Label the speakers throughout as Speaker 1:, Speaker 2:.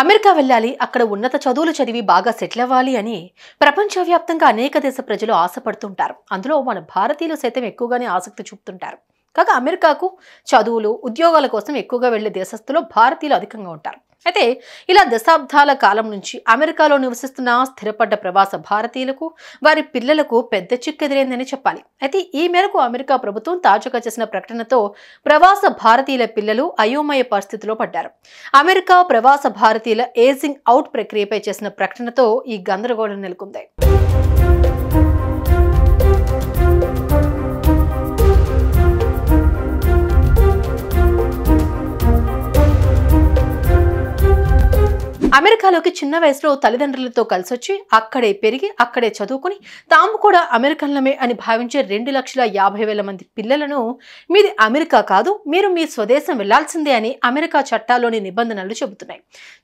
Speaker 1: America వెళ్ళాలి, అక్కడ ఉన్నత చదువులు చదివి బాగా సెటిల్ అవ్వాలి అని ప్రపంచవ్యాప్తంగా అనేక దేశ ప్రజలు ఆశపడుతుంటారు. అందులో మన భారతీయులు సైతం ఎక్కువగానే ఆసక్తి చూపుతుంటారు. కాగా అమెరికాకు చదువులు, ఉద్యోగాల కోసం ఎక్కువగా వెళ్లే దేశస్తులు భారతీయులు అధికంగా ఉంటారు. అయితే ఇలా దశాబ్దాల కాలం నుంచి అమెరికాలో నివసిస్తున్న స్థిరపడ్డ ప్రవాస భారతీయులకు, వారి పిల్లలకు పెద్ద చిక్కెదిరైందని చెప్పాలి. అయితే ఈ మేరకు అమెరికా ప్రభుత్వం తాజాగా చేసిన ప్రకటనతో ప్రవాస భారతీయుల పిల్లలు అయోమయ పరిస్థితిలో పడ్డారు. అమెరికా ప్రవాస భారతీయుల ఏజింగ్ అవుట్ ప్రక్రియపై చేసిన ప్రకటనతో ఈ గందరగోళం నెలకొంది. అమెరికాలోకి చిన్న వయసులో తల్లిదండ్రులతో కలిసొచ్చి అక్కడే పెరిగి అక్కడే చదువుకుని తాము కూడా అమెరికన్లమే అని భావించే 2,50,000 మంది పిల్లలను మీది అమెరికా కాదు, మీరు మీ స్వదేశం వెళ్లాల్సిందే అని అమెరికా చట్టాల్లోని నిబంధనలు చెబుతున్నాయి.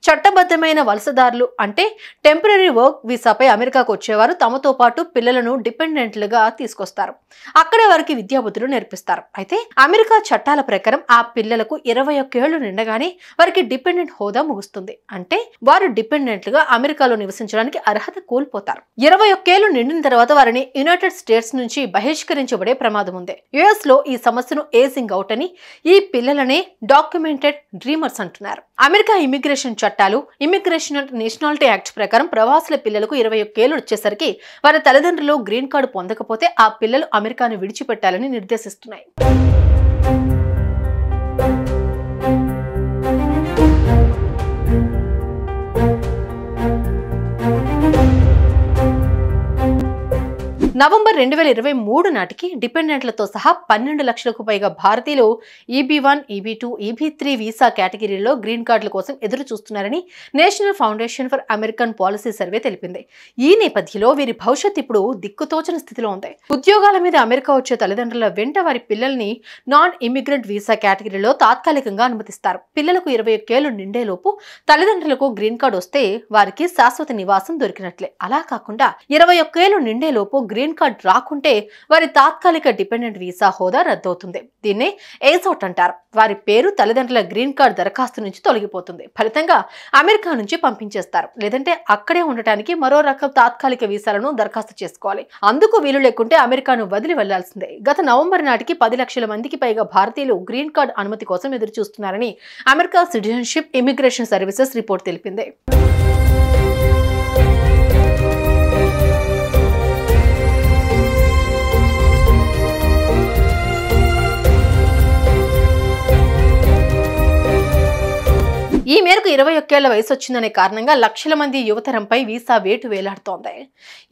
Speaker 1: చట్టబద్ధమైన వలసదారులు అంటే టెంపరరీ వర్క్ వీసాపై అమెరికాకు వచ్చేవారు తమతో పాటు పిల్లలను డిపెండెంట్లుగా తీసుకొస్తారు. అక్కడే వారికి విద్యాబుద్ధులు నేర్పిస్తారు. అయితే అమెరికా చట్టాల ప్రకారం ఆ పిల్లలకు 21 ఏళ్లు నిండగానే వారికి డిపెండెంట్ హోదా ముగుస్తుంది. అంటే వారు డిపెండెంట్లుగా అమెరికాలో నివసించడానికి అర్హత కోల్పోతారు. 21 ఏళ్లు నిండిన తర్వాత వారిని యునైటెడ్ స్టేట్స్ నుంచి బహిష్కరించబడే ప్రమాదం ఉంది. యుఎస్ లో ఈ సమస్యను ఏజింగ్ అవుట్ అని, ఈ పిల్లలనే డాక్యుమెంటెడ్ డ్రీమర్స్ అంటున్నారు. అమెరికా ఇమిగ్రేషన్ చట్టాలు, ఇమిగ్రేషన్ అండ్ నేషనాలిటీ యాక్ట్ ప్రకారం ప్రవాసుల పిల్లలకు 21 ఏళ్లు వచ్చేసరికి వారి తల్లిదండ్రులు గ్రీన్ కార్డు పొందకపోతే ఆ పిల్లలు అమెరికాను విడిచిపెట్టాలని నిర్దేశిస్తున్నాయి. నవంబర్ 2023 నాటికి డిపెండెంట్లతో సహా 12 లక్షలకు పైగా భారతీయులు EB1, EB2, EB3 వీసా కేటగిరీలో గ్రీన్ కార్డుల కోసం ఎదురు చూస్తున్నారని national foundation for American policy survey తెలిపింది. ఈ నేపథ్యంలో వీరి భవిష్యత్ ఇప్పుడు దిక్కుతోచని స్థితిలో ఉంది. ఉద్యోగాల మీద అమెరికా వచ్చే తల్లిదండ్రుల వెంట వారి పిల్లల్ని నాన్ ఇమిగ్రెంట్ వీసా కేటగిరీలో తాత్కాలికంగా అనుమతిస్తారు. పిల్లలకు 21 ఏళ్లు నిండేలోపు తల్లిదండ్రులకు గ్రీన్ కార్డు వస్తే వారికి శాశ్వత నివాసం దొరికినట్లే. అలా కాకుండా 21 ఏళ్లు నిండేలోపు గ్రీన్ కార్డ్ రాకుంటే వారి తాత్కాలిక డిపెండెంట్ వీసా హోదా రద్దవుతుంది. దీన్నే ఏజ్ అవుట్ అంటారు. వారి పేరు తల్లిదండ్రుల గ్రీన్ కార్డ్ దరఖాస్తు నుంచి తొలగిపోతుంది. ఫలితంగా అమెరికా నుంచి పంపించేస్తారు. లేదంటే అక్కడే ఉండటానికి మరో రకం తాత్కాలిక వీసాలను దరఖాస్తు చేసుకోవాలి. అందుకు వీలు లేకుంటే అమెరికాను వదిలి వెళ్లాల్సిందే. గత నవంబర్ నాటికి 10 లక్షల మందికి పైగా భారతీయులు గ్రీన్ కార్డ్ అనుమతి కోసం ఎదురు చూస్తున్నారని America citizenship immigration services report తెలిపింది. ఈ మేరకు 21 ఏళ్ల వయసు వచ్చిందనే కారణంగా లక్షల మంది యువతరంపై వీసా వేటు వేలాడుతోంది.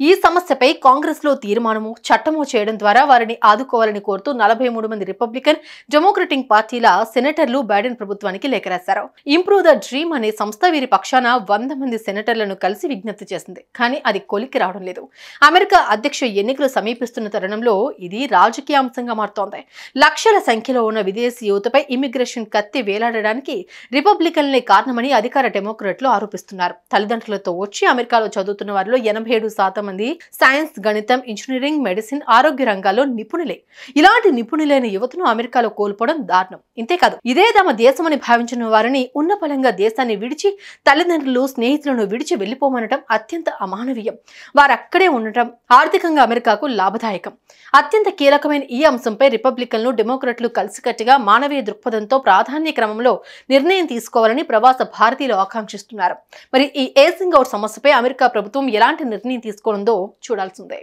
Speaker 1: ఈ సమస్యపై కాంగ్రెస్ లో తీర్మానము, చట్టమో చేయడం ద్వారా వారిని ఆదుకోవాలని కోరుతూ 43 మంది రిపబ్లికన్, డెమోక్రటిక్ పార్టీల సెనేటర్లు బైడెన్ ప్రభుత్వానికి లేఖ రాశారు. ఇంప్రూవ్ ద డ్రీమ్ అనే సంస్థ వీరి పక్షాన 100 మంది సెనేటర్లను కలిసి విజ్ఞప్తి చేసింది. కానీ అది కొలిక్కి రావడం లేదు. అమెరికా అధ్యక్ష ఎన్నికలు సమీపిస్తున్న తరుణంలో ఇది రాజకీయ అంశంగా మారుతోంది. లక్షల సంఖ్యలో ఉన్న విదేశీ యువతపై ఇమిగ్రేషన్ కత్తి వేలాడడానికి రిపబ్లికన్లే కారణమని అధికార డెమోక్రాట్లు ఆరోపిస్తున్నారు. తల్లిదండ్రులతో వచ్చి అమెరికాలో చదువుతున్న వారిలో 87% మంది సైన్స్, గణితం, ఇంజనీరింగ్, మెడిసిన్, ఆరోగ్య రంగాల్లో నిపుణులే. ఇలాంటి నిపుణులైన యువతను అమెరికాలో కోల్పోవడం దారుణం. ఇంతేకాదు, ఇదే తమ దేశమని భావించిన వారిని ఉన్నపలంగా దేశాన్ని విడిచి, తల్లిదండ్రులు, స్నేహితులను విడిచి వెళ్లిపోమనటం అత్యంత అమానవీయం. వారు అక్కడే ఉండటం ఆర్థికంగా అమెరికాకు లాభదాయకం. అత్యంత కీలకమైన ఈ అంశంపై రిపబ్లికన్లు, డెమోక్రాట్లు కలిసికట్టుగా మానవీయ దృక్పథంతో ప్రాధాన్య క్రమంలో నిర్ణయం తీసుకోవాలని ప్రవాస భారతీయులు ఆకాంక్షిస్తున్నారు. మరి ఈ ఏజింగ్ అవుట్ సమస్యపై అమెరికా ప్రభుత్వం ఎలాంటి నిర్ణయం తీసుకోనుందో చూడాల్సిందే.